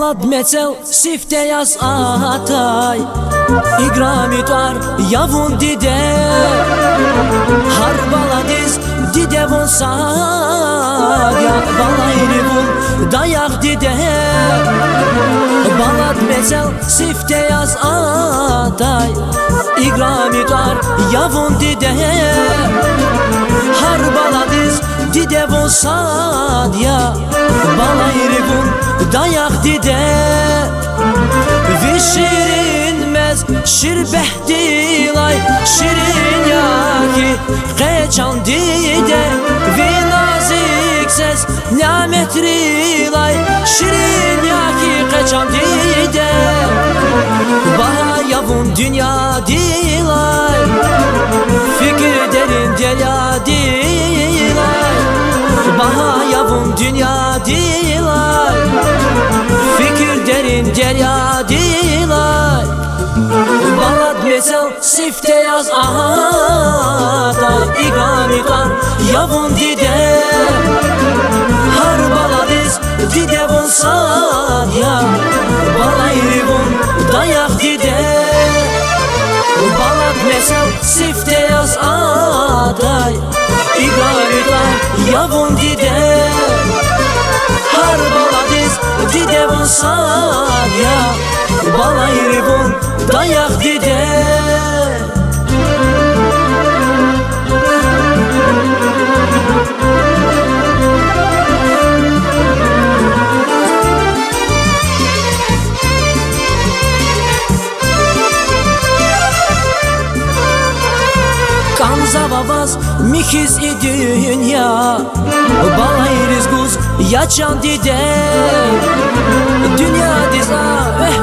Balad mecel sifte yaz atay İgrami dar yavun dide Har baladiz dide von sadya Balayri bul dayak dide Balad mecel sifte yaz atay İgrami dar yavun dide Har baladiz dide von sadya Balayri bul dayak dide Ve şirinmez şirbeh dilay Şirin yaki qeçan dide Ve nazik ses nimet rilay Şirin yaki qeçan dide Baha yavun dünya dilay Fikir derin derya dilay Baha yavun dünya dilay Fikir derin derya dilay Balad mecel sifte yaz ahada İgrami kan yavun dide Har baladiz dide von sadya Balayri bun dayak dide Balad mecel sifte yaz ahada İgrami kan yavun dide Har baladiz dide von sadya Balayri bun dayak dide Kanza babaz mikiz dünya Balayriz guz yaçan dide Dünya diza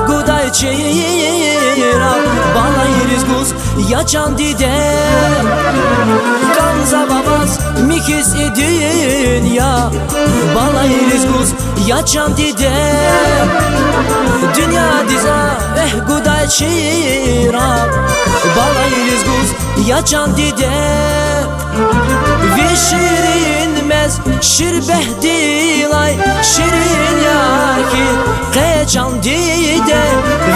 guday çeyra Balayriz guz yaçan dide Kanza babaz mikiz dünya Balayriz guz yaçan dide Dünya diza guday çeyra Balayriz guz yaçan dide Ve şirinmez şirbeh dilay Şirin yaki qeçan dide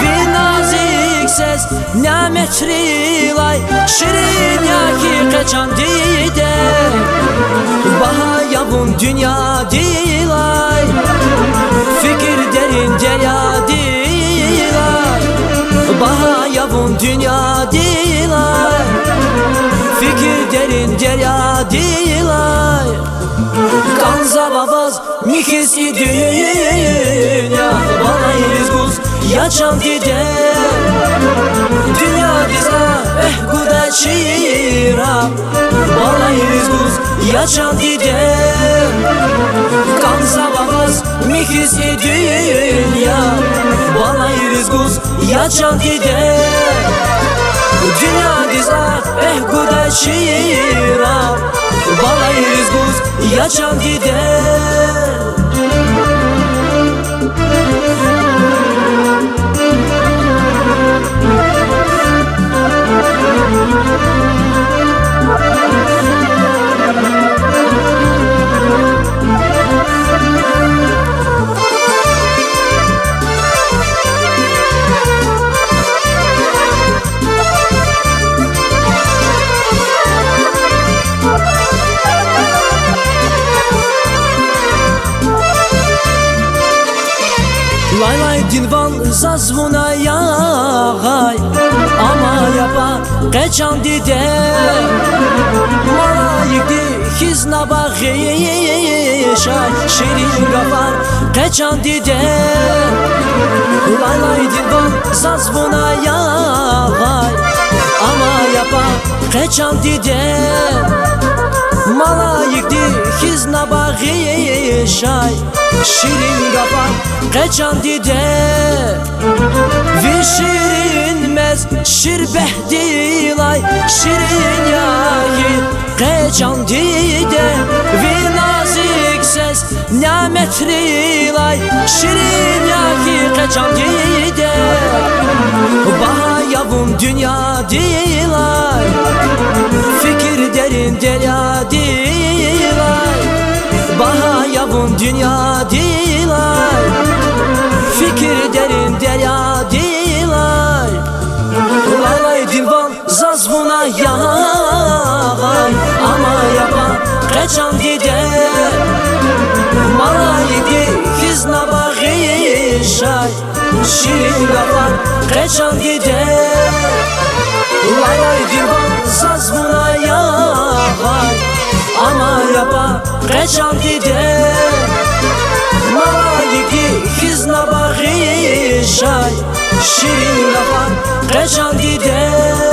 Ve nazik ses nimet rilay Şirin yaki qeçan dide Baha yavun dünya dilay Fikir derin derya dilay Baha yavun dünya dilay Fikir derin derya dilay Kanza babaz mikiz dünya Balayriz guz yaçan dide Dünya diza guda çira Balayriz guz yaçan dide Kanza babaz mikiz dünya Balayriz guz yaçan dide Dünya diza guda çira Balayriz guz yaçan dide Lay lay dinvan zazvuna yağay Ama yapa qeçan dide Malayikdi xizna bağışay Şirin gafar qeçan dide Lay lay dinvan zazvuna yağay Ama yapa qeçan dide Malayikdi xizna bağışay Şirin gafar qeçan dide Ve şirinmez şirbeh dilay Şirin yaki qeçan dide Ve nazik ses nimet rilay Şirin yaki qeçan dide Baha yavun dünya dilay Fikir derin derya dilay Baha yavun dünya dilay Fikir قچان دیده مالایدی خزنا باقی شای شیرین لفا قچان دیده Lalay divan saz buna yapar ama yapa قچان دیده مالایدی خزنا باقی شای شیرین لفا قچان دیده